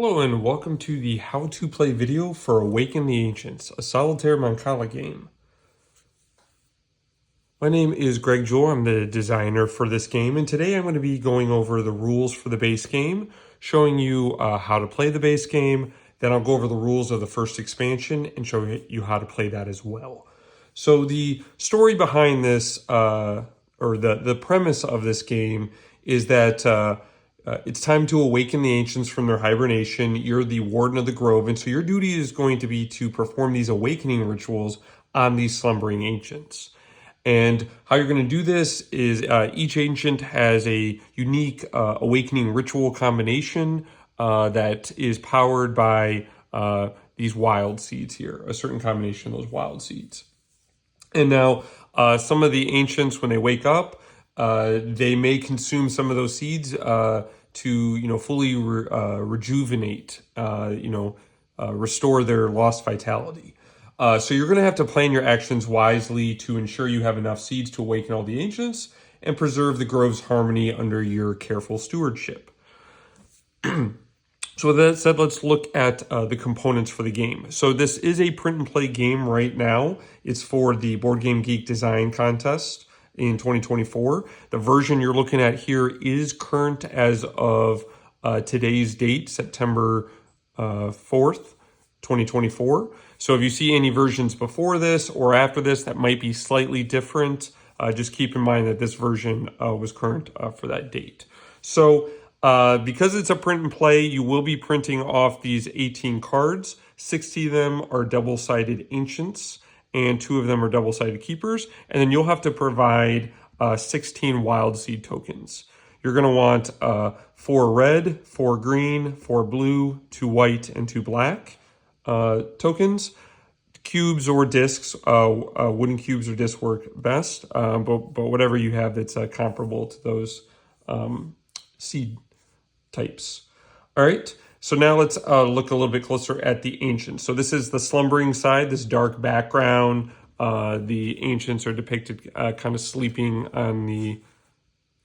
Hello and welcome to the how to play video for Awaken the Ancients, a Solitaire Mancala game. My name is Greg Jewell, I'm the designer for this game, and today I'm going to be going over the rules for the base game, showing you how to play the base game, then I'll go over the rules of the first expansion and show you how to play that as well. So the story behind this, or the premise of this game is that it's time to awaken the ancients from their hibernation. You're the warden of the grove, and so your duty is going to be to perform these awakening rituals on these slumbering ancients. And how you're going to do this is each ancient has a unique awakening ritual combination that is powered by these Wildseeds here, a certain combination of those Wildseeds. And now some of the ancients, when they wake up, they may consume some of those seeds to fully rejuvenate, restore their lost vitality. So you're going to have to plan your actions wisely to ensure you have enough seeds to awaken all the ancients and preserve the grove's harmony under your careful stewardship. So with that said, let's look at the components for the game. So this is a print and play game right now. It's for the Board Game Geek Design Contest in 2024. The version you're looking at here is current as of today's date, September 4th, 2024. So if you see any versions before this or after this that might be slightly different, just keep in mind that this version was current for that date. So because it's a print and play, you will be printing off these 18 cards. 60 of them are double-sided ancients, and 2 of them are double-sided keepers. And then you'll have to provide 16 wild seed tokens. You're going to want 4 red, 4 green, 4 blue, 2 white, and 2 black tokens. Cubes or discs, wooden cubes or discs work best, but whatever you have that's comparable to those seed types. All right, so now let's look a little bit closer at the ancients. So this is the slumbering side, this dark background. The ancients are depicted kind of sleeping on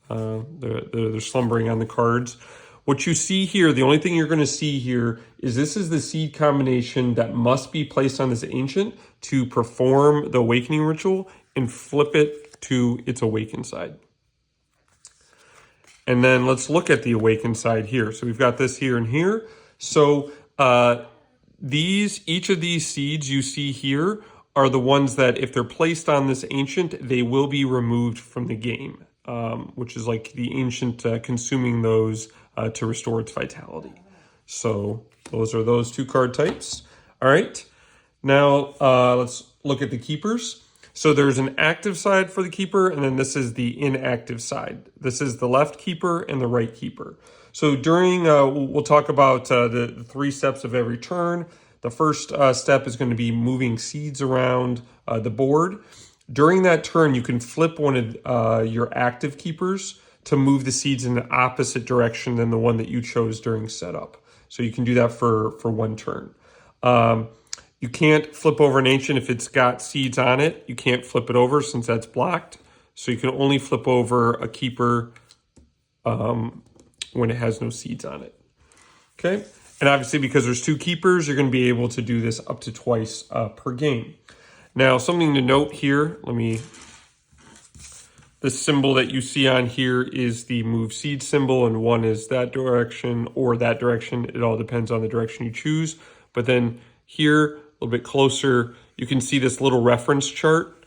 they're slumbering on the cards. What you see here, the only thing you're going to see here is this is the seed combination that must be placed on this ancient to perform the awakening ritual and flip it to its awakened side. And then let's look at the awakened side here. So we've got this here and here. So each of these seeds you see here are the ones that if they're placed on this ancient, they will be removed from the game, which is like the ancient consuming those to restore its vitality. So those are those 2 card types. All right, now let's look at the keepers. So there's an active side for the keeper, and then this is the inactive side. This is the left keeper and the right keeper. So during, we'll talk about the 3 steps of every turn. The first step is going to be moving seeds around the board. During that turn, you can flip one of your active keepers to move the seeds in the opposite direction than the one that you chose during setup. So you can do that for 1 turn. You can't flip over an ancient if it's got seeds on it. You can't flip it over since that's blocked. So you can only flip over a keeper when it has no seeds on it. Okay, and obviously because there's 2 keepers, you're going to be able to do this up to twice per game. Now, something to note here, the symbol that you see on here is the move seed symbol, and one is that direction or that direction. It all depends on the direction you choose. But then here, a little bit closer, you can see this little reference chart.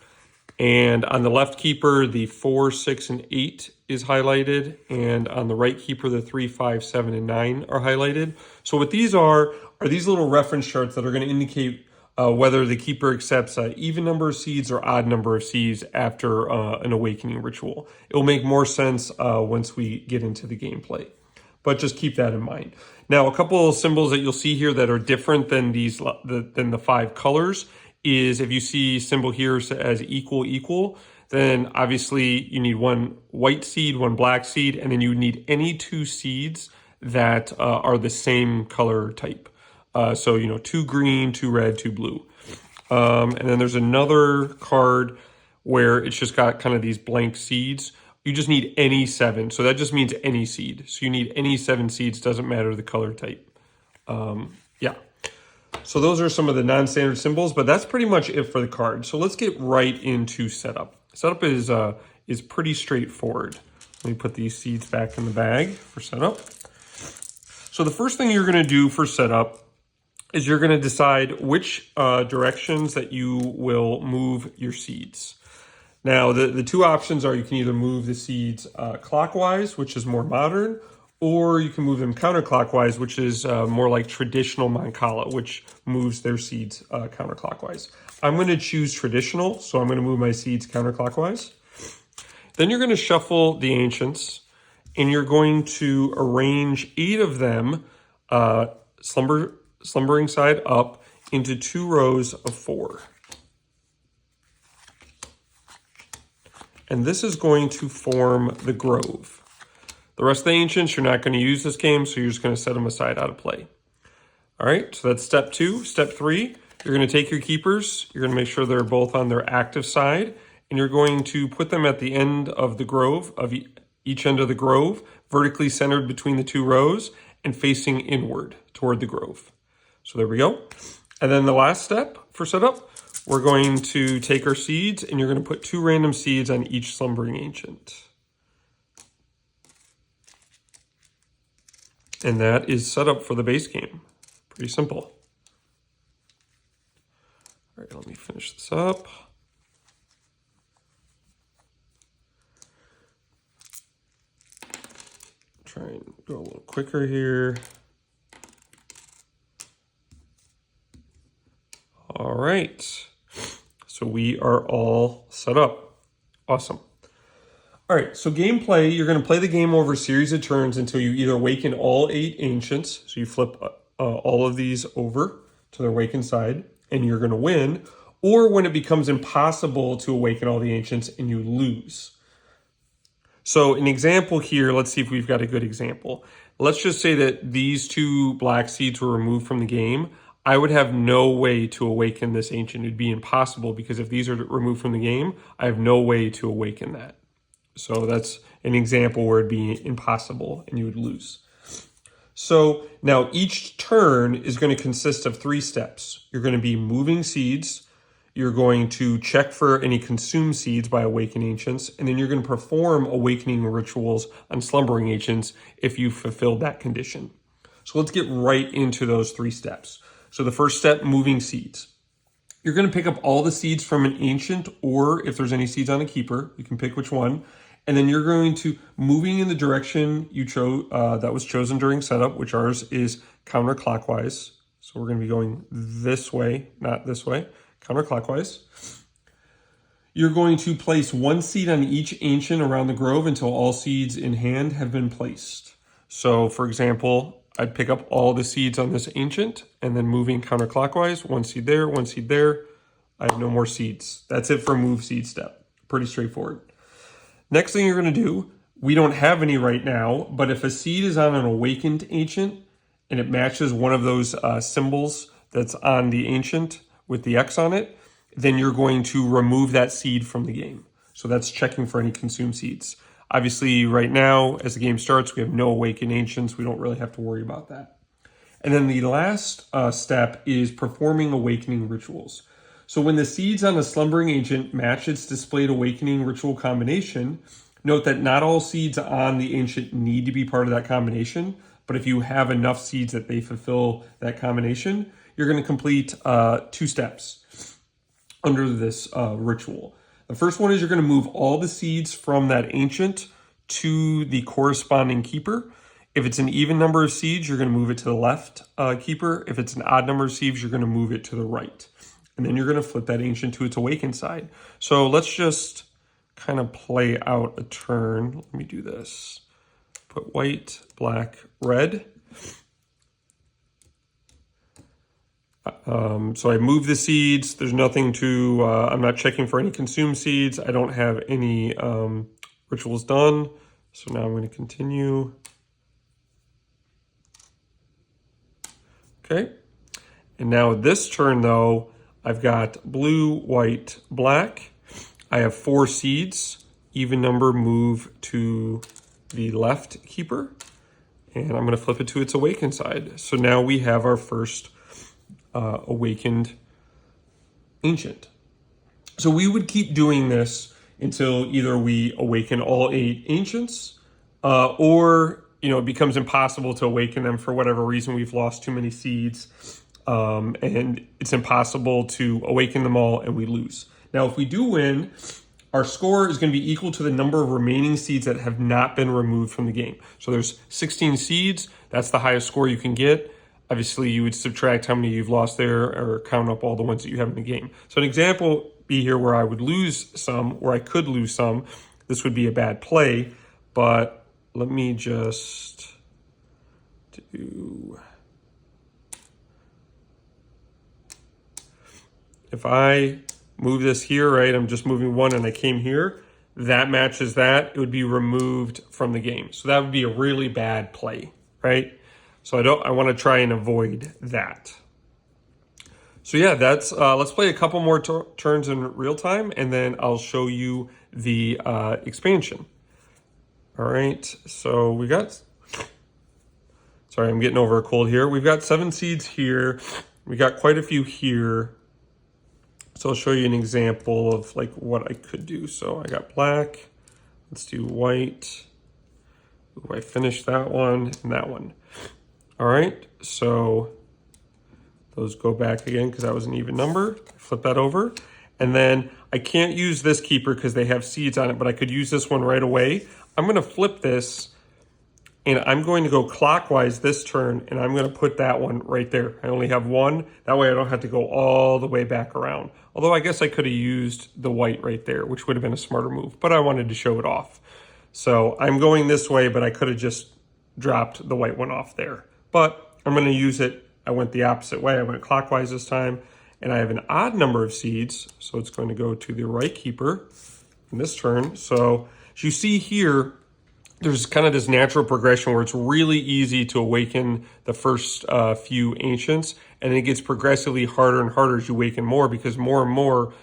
And on the left keeper, the 4, 6, and 8 is highlighted. And on the right keeper, the 3, 5, 7, and 9 are highlighted. So what these are these little reference charts that are going to indicate whether the keeper accepts an even number of seeds or odd number of seeds after an awakening ritual. It will make more sense once we get into the gameplay, but just keep that in mind. Now, a couple of symbols that you'll see here that are different than than the 5 colors is if you see symbol here as equal, then obviously you need 1 white seed, 1 black seed, and then you need any 2 seeds that are the same color type. So, 2 green, 2 red, 2 blue. And then there's another card where it's just got kind of these blank seeds. You just need any 7. So that just means any seed. So you need any 7 seeds, doesn't matter the color type. Yeah. So those are some of the non-standard symbols, but that's pretty much it for the card. So let's get right into setup. Setup is pretty straightforward. Let me put these seeds back in the bag for setup. So the first thing you're going to do for setup is you're going to decide which directions that you will move your seeds. Now, the two options are you can either move the seeds clockwise, which is more modern, or you can move them counterclockwise, which is more like traditional Mancala, which moves their seeds counterclockwise. I'm going to choose traditional, so I'm going to move my seeds counterclockwise. Then you're going to shuffle the Ancients, and you're going to arrange 8 of them slumbering side up into 2 rows of 4. And this is going to form the grove. The rest of the Ancients, you're not going to use this game, so you're just going to set them aside out of play. All right, so that's step 2. Step 3, you're going to take your keepers. You're going to make sure they're both on their active side, and you're going to put them at the end of the grove, of each end of the grove, vertically centered between the 2 rows and facing inward toward the grove. So there we go. And then the last step for setup, we're going to take our seeds, and you're going to put 2 random seeds on each slumbering ancient. And that is set up for the base game. Pretty simple. All right, let me finish this up. Try and go a little quicker here. All right. So we are all set up. Awesome. All right, so gameplay, you're going to play the game over a series of turns until you either awaken all 8 Ancients, so you flip all of these over to their awakened side, and you're going to win, or when it becomes impossible to awaken all the Ancients and you lose. So an example here, let's see if we've got a good example. Let's just say that these 2 black seeds were removed from the game. I would have no way to awaken this Ancient. It'd be impossible because if these are removed from the game, I have no way to awaken that. So that's an example where it'd be impossible and you would lose. So now each turn is going to consist of 3 steps. You're going to be moving seeds. You're going to check for any consumed seeds by awakening Ancients. And then you're going to perform awakening rituals on slumbering Ancients if you fulfilled that condition. So let's get right into those 3 steps. So the first step, moving seeds. You're going to pick up all the seeds from an Ancient, or if there's any seeds on a keeper, you can pick which one. And then you're going to, moving in the direction you chose, that was chosen during setup, which ours is counterclockwise. So we're going to be going this way, not this way, counterclockwise. You're going to place 1 seed on each Ancient around the grove until all seeds in hand have been placed. So for example, I'd pick up all the seeds on this Ancient and then moving counterclockwise, 1 seed there, 1 seed there. I have no more seeds. That's it for move seed step. Pretty straightforward. Next thing you're going to do, we don't have any right now, but if a seed is on an awakened Ancient and it matches one of those symbols that's on the Ancient with the X on it, then you're going to remove that seed from the game. So that's checking for any consumed seeds. Obviously, right now, as the game starts, we have no awakened Ancients. We don't really have to worry about that. And then the last step is performing awakening rituals. So when the seeds on a slumbering Ancient match its displayed awakening ritual combination, note that not all seeds on the Ancient need to be part of that combination, but if you have enough seeds that they fulfill that combination, you're going to complete 2 steps under this ritual. The first one is you're going to move all the seeds from that Ancient to the corresponding keeper. If it's an even number of seeds, you're going to move it to the left keeper. If it's an odd number of seeds, you're going to move it to the right. And then you're going to flip that Ancient to its awakened side. So let's just kind of play out a turn. Let me do this. Put white, black, red. So I move the seeds. There's nothing to, I'm not checking for any consumed seeds. I don't have any rituals done. So now I'm going to continue. Okay. And now this turn though, I've got blue, white, black. I have 4 seeds. Even number move to the left keeper. And I'm going to flip it to its awakened side. So now we have our first awakened ancient. So we would keep doing this until either we awaken all 8 ancients, or it becomes impossible to awaken them for whatever reason. We've lost too many seeds, and it's impossible to awaken them all, and we lose. Now, if we do win, our score is going to be equal to the number of remaining seeds that have not been removed from the game. So there's 16 seeds. That's the highest score you can get. Obviously, you would subtract how many you've lost there or count up all the ones that you have in the game. So an example be here where I would lose some, or I could lose some. This would be a bad play, but let me just do... If I move this here, right, I'm just moving 1 and I came here, that matches that, it would be removed from the game. So that would be a really bad play, right? So I want to try and avoid that. So yeah, that's let's play a couple more turns in real time, and then I'll show you the expansion. All right, so we got, sorry, I'm getting over a cold here. We've got 7 seeds here. We got quite a few here. So I'll show you an example of like what I could do. So I got black, let's do white. Ooh, I finished that one and that one. All right, so those go back again because that was an even number. Flip that over. And then I can't use this keeper because they have seeds on it, but I could use this one right away. I'm going to flip this, and I'm going to go clockwise this turn, and I'm going to put that one right there. I only have 1. That way I don't have to go all the way back around. Although I guess I could have used the white right there, which would have been a smarter move, but I wanted to show it off. So I'm going this way, but I could have just dropped the white one off there. But I'm going to use it. I went the opposite way. I went clockwise this time, and I have an odd number of seeds, so it's going to go to the right keeper in this turn. So as you see here, there's kind of this natural progression where it's really easy to awaken the first few ancients, and it gets progressively harder and harder as you awaken more, because more and more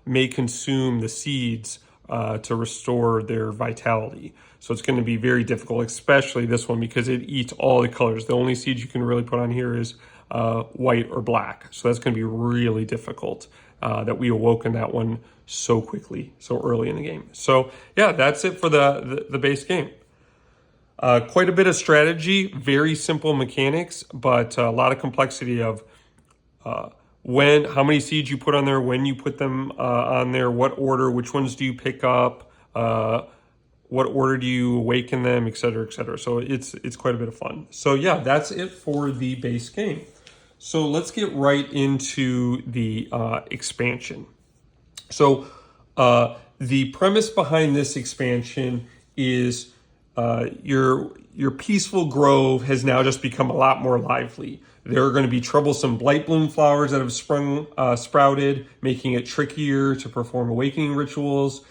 may consume the seeds to restore their vitality. So it's going to be very difficult, especially this one, because it eats all the colors. The only seed you can really put on here is white or black. So that's going to be really difficult that we awoken that one so quickly, so early in the game. So yeah, that's it for the base game. Quite a bit of strategy, very simple mechanics, but a lot of complexity of how many seeds you put on there, when you put them on there, what order, which ones do you pick up, what order do you awaken them, et cetera, et cetera. So it's quite a bit of fun. So yeah, that's it for the base game. So let's get right into the expansion. So the premise behind this expansion is your peaceful grove has now just become a lot more lively. There are going to be troublesome Blightbloom flowers that have sprouted, making it trickier to perform awakening rituals.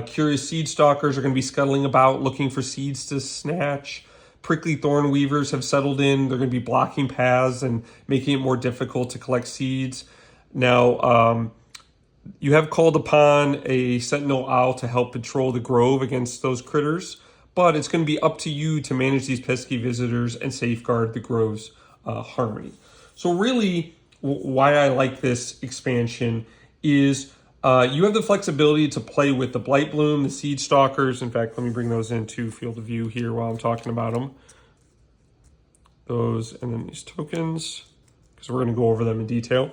Curious seed stalkers are going to be scuttling about looking for seeds to snatch. Prickly Thornweavers have settled in. They're going to be blocking paths and making it more difficult to collect seeds. Now, you have called upon a sentinel owl to help patrol the grove against those critters, but it's going to be up to you to manage these pesky visitors and safeguard the grove's harmony. So really, why I like this expansion is you have the flexibility to play with the Blightbloom, the seed stalkers. In fact, let me bring those into field of view here while I'm talking about them. Those, and then these tokens, because we're going to go over them in detail.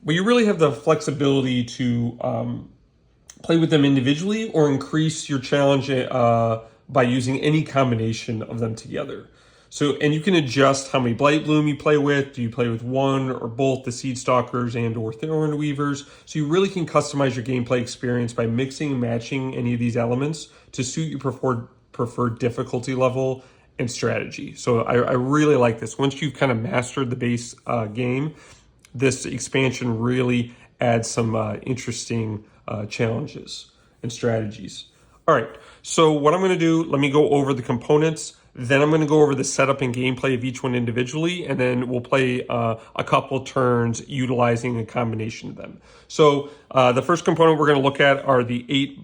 But you really have the flexibility to play with them individually or increase your challenge by using any combination of them together. So, and you can adjust how many Blightbloom you play with. Do you play with one or both the Seed Stalkers and or Thornweavers? So you really can customize your gameplay experience by mixing and matching any of these elements to suit your preferred difficulty level and strategy. So I really like this. Once you've kind of mastered the base game, this expansion really adds some interesting challenges and strategies. All right, so what I'm going to do, let me go over the components. Then I'm going to go over the setup and gameplay of each one individually, and then we'll play a couple turns utilizing a combination of them. So the first component we're going to look at are the 8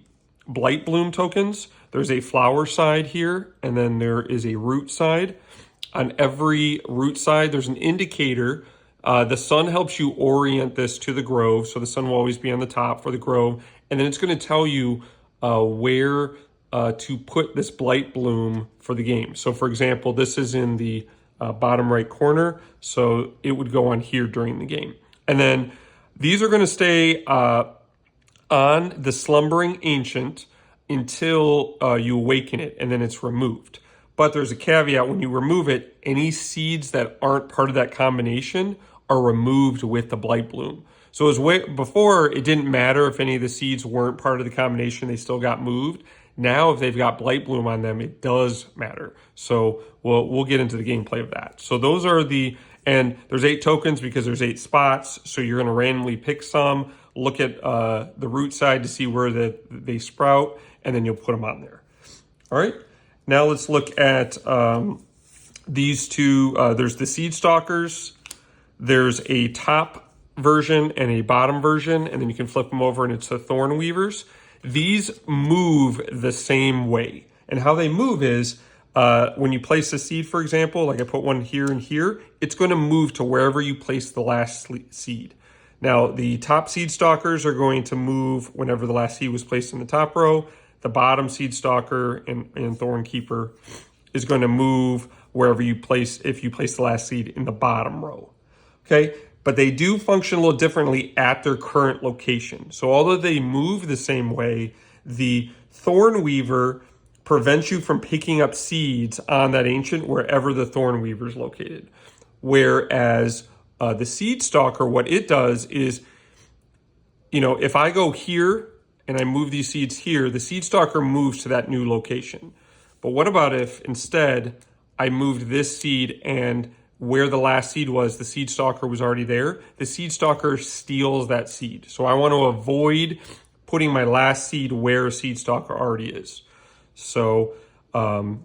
Blightbloom tokens. There's a flower side here, and then there is a root side. On every root side, there's an indicator. The sun helps you orient this to the grove, so the sun will always be on the top for the grove, and then it's going to tell you where to put this Blightbloom for the game. So for example, this is in the bottom right corner, so it would go on here during the game. And then these are going to stay on the slumbering ancient until you awaken it, and then it's removed. But there's a caveat: when you remove it, any seeds that aren't part of that combination are removed with the Blightbloom. So as way before, it didn't matter if any of the seeds weren't part of the combination, they still got moved. Now, if they've got Blightbloom on them, it does matter. So we'll get into the gameplay of that. So those are and there's 8 tokens because there's 8 spots. So you're going to randomly pick some, look at the root side to see where they sprout, and then you'll put them on there. All right. Now let's look at these two. There's the seed stalkers. There's a top version and a bottom version, and then you can flip them over and it's the Thornweavers. These move the same way. And how they move is when you place a seed, for example, like I put one here and here, it's going to move to wherever you place the last seed. Now, the top seed stalkers are going to move whenever the last seed was placed in the top row. The bottom seed stalker and thorn keeper is going to move wherever you place, if you place the last seed in the bottom row. Okay, but they do function a little differently at their current location. So although they move the same way, the Thornweaver prevents you from picking up seeds on that ancient wherever the Thornweaver is located. Whereas the seed stalker, what it does is, if I go here and I move these seeds here, the seed stalker moves to that new location. But what about if instead I moved this seed and where the last seed was, the seed stalker was already there? The seed stalker steals that seed. So I want to avoid putting my last seed where a seed stalker already is. So, and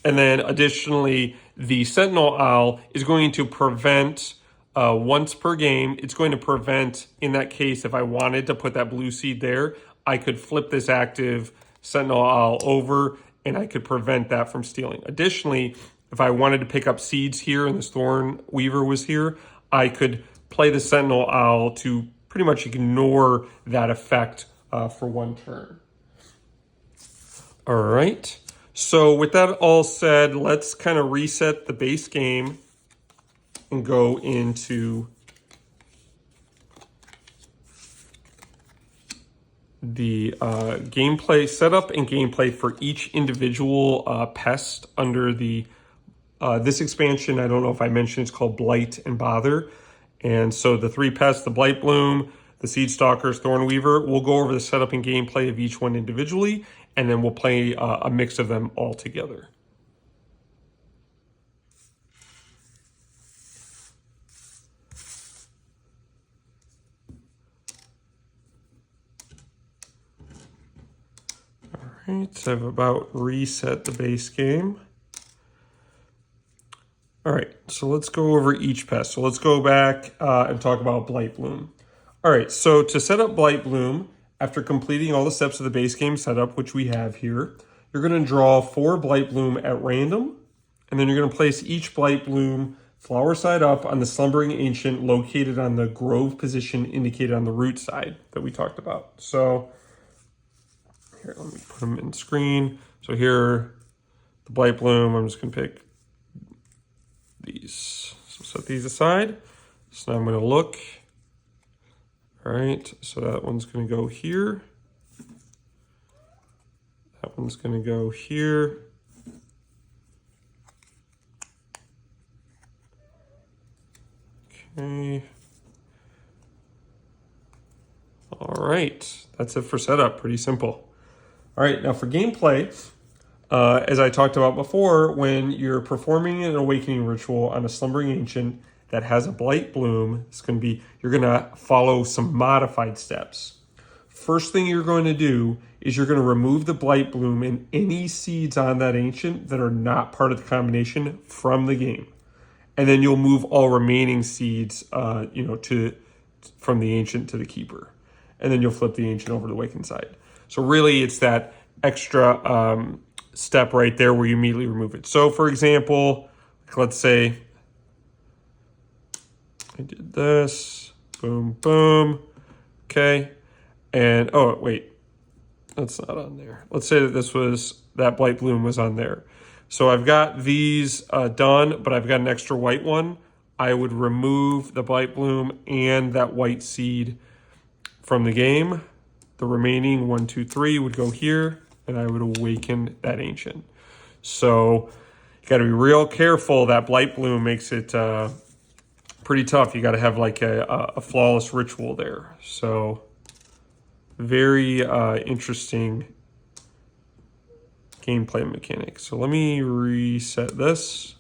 then additionally, the Sentinel Owl is going to prevent, once per game, it's going to prevent, in that case, if I wanted to put that blue seed there, I could flip this active Sentinel Owl over and I could prevent that from stealing. Additionally, if I wanted to pick up seeds here and this Thornweaver was here, I could play the Sentinel Owl to pretty much ignore that effect for one turn. All right. So with that all said, let's kind of reset the base game and go into the gameplay setup and gameplay for each individual pest under the this expansion. I don't know if I mentioned, it's called Blight and Bother. And so the 3 pests, the Blightbloom, the Seed Stalkers, Thornweaver, we'll go over the setup and gameplay of each one individually, and then we'll play a mix of them all together. All right, so I've about reset the base game. All right, so let's go over each pest. So let's go back and talk about Blightbloom. All right, so to set up Blightbloom, after completing all the steps of the base game setup, which we have here, you're going to draw 4 Blightbloom at random, and then you're going to place each Blightbloom flower side up on the slumbering ancient located on the grove position indicated on the root side that we talked about. So here, let me put them in screen. So here, the Blightbloom, I'm just going to pick these. So set these aside. So now I'm going to look. All right, so that one's going to go here. That one's going to go here. Okay. All right, that's it for setup. Pretty simple. All right, now for gameplay, as I talked about before, when you're performing an awakening ritual on a slumbering ancient that has a Blightbloom, it's going to be, you're going to follow some modified steps. First thing you're going to do is you're going to remove the Blightbloom and any seeds on that ancient that are not part of the combination from the game. And then you'll move all remaining seeds, from the ancient to the keeper. And then you'll flip the ancient over to the awakened side. So really it's that extra step right there where you immediately remove it. So for example, let's say I did this, boom, boom, okay. And, oh, wait, that's not on there. Let's say that that Blightbloom was on there. So I've got these done, but I've got an extra white one. I would remove the Blightbloom and that white seed from the game. The remaining 1, 2, 3 would go here, and I would awaken that ancient. So you got to be real careful. That Blightbloom makes it pretty tough. You got to have like a flawless ritual there. So very interesting gameplay mechanic. So let me reset this.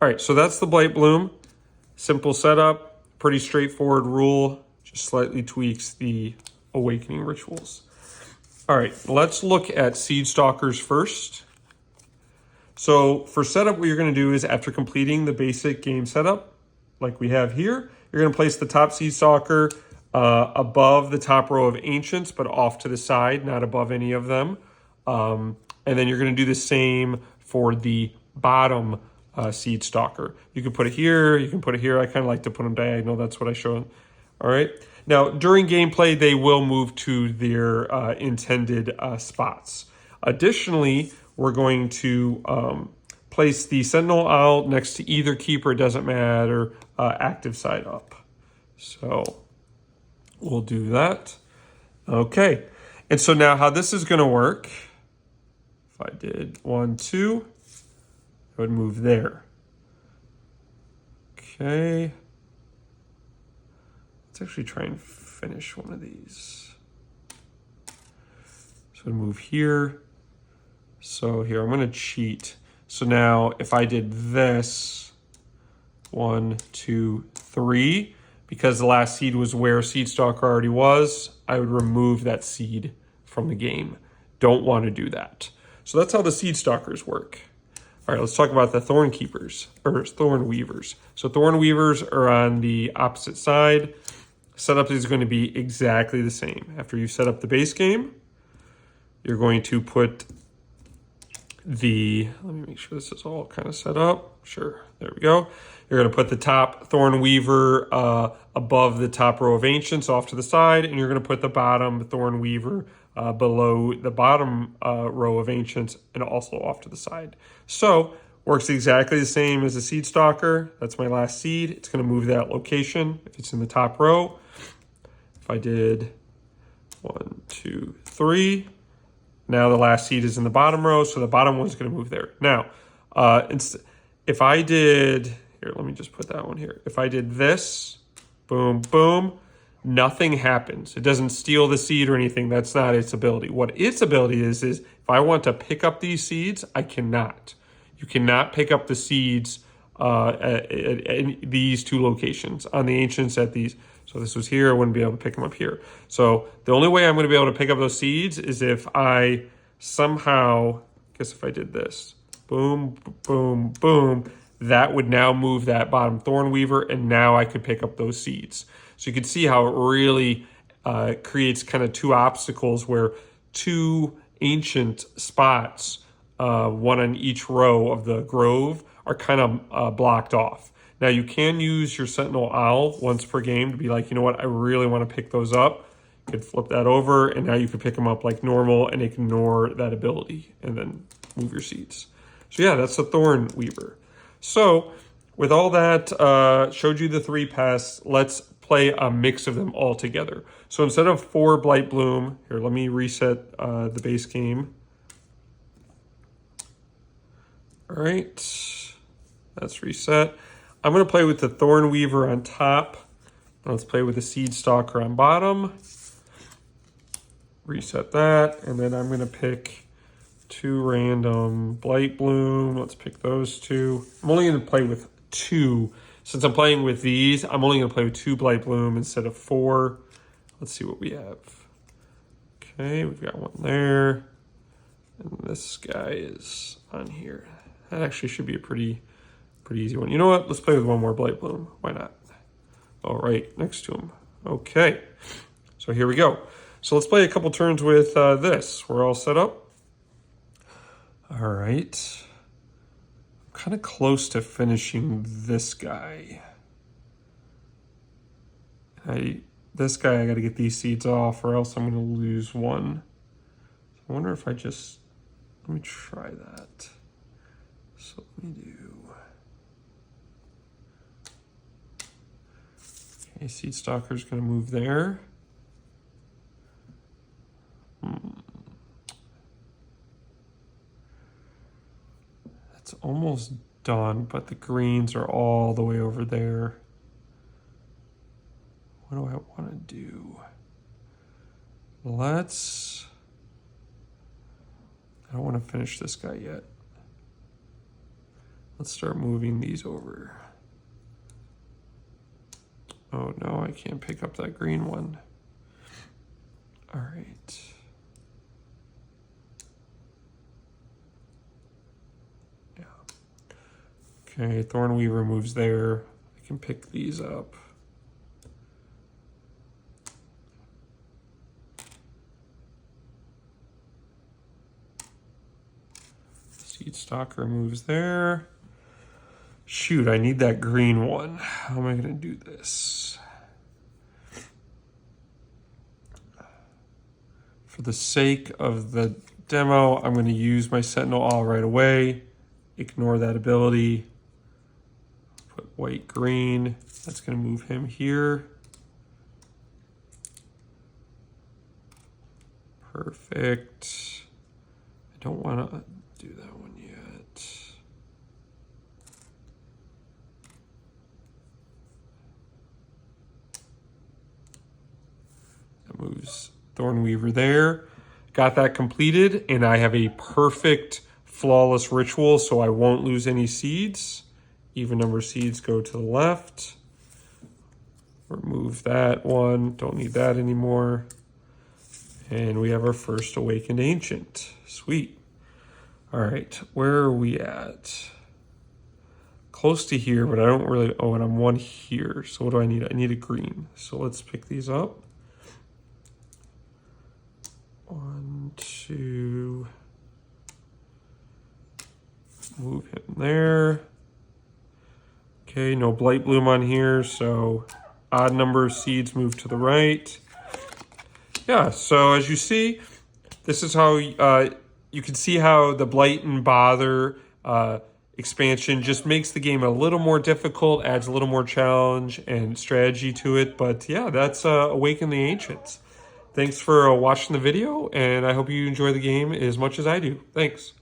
All right, so that's the Blightbloom. Simple setup, pretty straightforward rule, just slightly tweaks the awakening rituals. All right, let's look at Seed Stalkers first. So for setup, what you're gonna do is after completing the basic game setup, like we have here, you're gonna place the top Seed Stalker above the top row of Ancients, but off to the side, not above any of them. And then you're going to do the same for the bottom Seed Stalker. You can put it here, you can put it here. I kind of like to put them diagonal. That's what I show. All right. Now, during gameplay, they will move to their intended spots. Additionally, we're going to place the Sentinel Owl next to either keeper, it doesn't matter, active side up. So we'll do that. Okay. And so now how this is going to work, if I did 1, 2, I would move there. Okay. Let's actually try and finish one of these. So I'd move here. So here, I'm going to cheat. So now if I did this, 1, 2, 3, because the last seed was where Seed Stalker already was, I would remove that seed from the game. Don't want to do that. So that's how the Seed Stalkers work. All right, let's talk about the Thornkeepers, or Thornweavers. So Thornweavers are on the opposite side. Setup is going to be exactly the same. After you set up the base game, you're going to put let me make sure this is all kind of set up. Sure, there we go. You're going to put the top Thornweaver above the top row of Ancients off to the side, and you're going to put the bottom Thornweaver below the bottom row of Ancients and also off to the side. So, works exactly the same as the Seed Stalker. That's my last seed. It's going to move that location if it's in the top row. If I did 1, 2, 3, now the last seed is in the bottom row, so the bottom one's going to move there. Now, if I did, here, let me just put that one here. If I did this, boom, boom, nothing happens. It doesn't steal the seed or anything. That's not its ability. What its ability is if I want to pick up these seeds, I cannot. You cannot pick up the seeds at these two locations. On the Ancients at these. So this was here, I wouldn't be able to pick them up here. So the only way I'm going to be able to pick up those seeds is if I somehow, I guess if I did this, boom, boom, boom, that would now move that bottom Thornweaver, and now I could pick up those seeds. So you can see how it really creates kind of two obstacles where two ancient spots, one on each row of the grove, are kind of blocked off. Now you can use your Sentinel Owl once per game to be like, you know what, I really want to pick those up. You could flip that over, and now you can pick them up like normal and ignore that ability and then move your seeds. So yeah, that's the Thornweaver. So with all that, showed you the 3 pests, let's play a mix of them all together. So instead of 4 Blightbloom, here, let me reset the base game. All right, that's reset. I'm going to play with the Thornweaver on top. Let's play with the Seed Stalker on bottom. Reset that, and then I'm going to pick 2 random Blightbloom. Let's pick those 2. I'm only going to play with 2. Since I'm playing with these, I'm only going to play with 2 Blightbloom instead of 4. Let's see what we have. Okay, we've got one there. And this guy is on here. That actually should be a pretty easy one. You know what? Let's play with one more Blightbloom. Why not? All right, next to him. Okay, so here we go. So let's play a couple turns with this. We're all set up. All right. I'm kind of close to finishing this guy. This guy, I got to get these seeds off or else I'm going to lose one. So I wonder if I just, let me try that. So let me do, okay, seed stalker's going to move there. That's almost done, but the greens are all the way over there. What do I want to do? I don't want to finish this guy yet. Let's start moving these over. Oh no, I can't pick up that green one. All right. Yeah. Okay, Thornweaver moves there. I can pick these up. Seed stalker moves there. Shoot, I need that green one. How am I going to do this? For the sake of the demo, I'm going to use my Sentinel All right away. Ignore that ability. Put white, green. That's going to move him here. Perfect. I don't want to do that one yet. That moves Thornweaver there. Got that completed, and I have a perfect, flawless ritual, so I won't lose any seeds. Even number seeds go to the left. Remove that one. Don't need that anymore. And we have our first Awakened Ancient. Sweet. All right, where are we at? Close to here, but I don't really, oh, and I'm one here. So what do I need? I need a green. So let's pick these up. 1, 2. Move him there. Okay, no Blightbloom on here, so odd number of seeds move to the right. Yeah, so as you see, this is how you can see how the Blight Bother expansion just makes the game a little more difficult, adds a little more challenge and strategy to it. But yeah, that's Awaken the Ancients. Thanks for watching the video, and I hope you enjoy the game as much as I do. Thanks.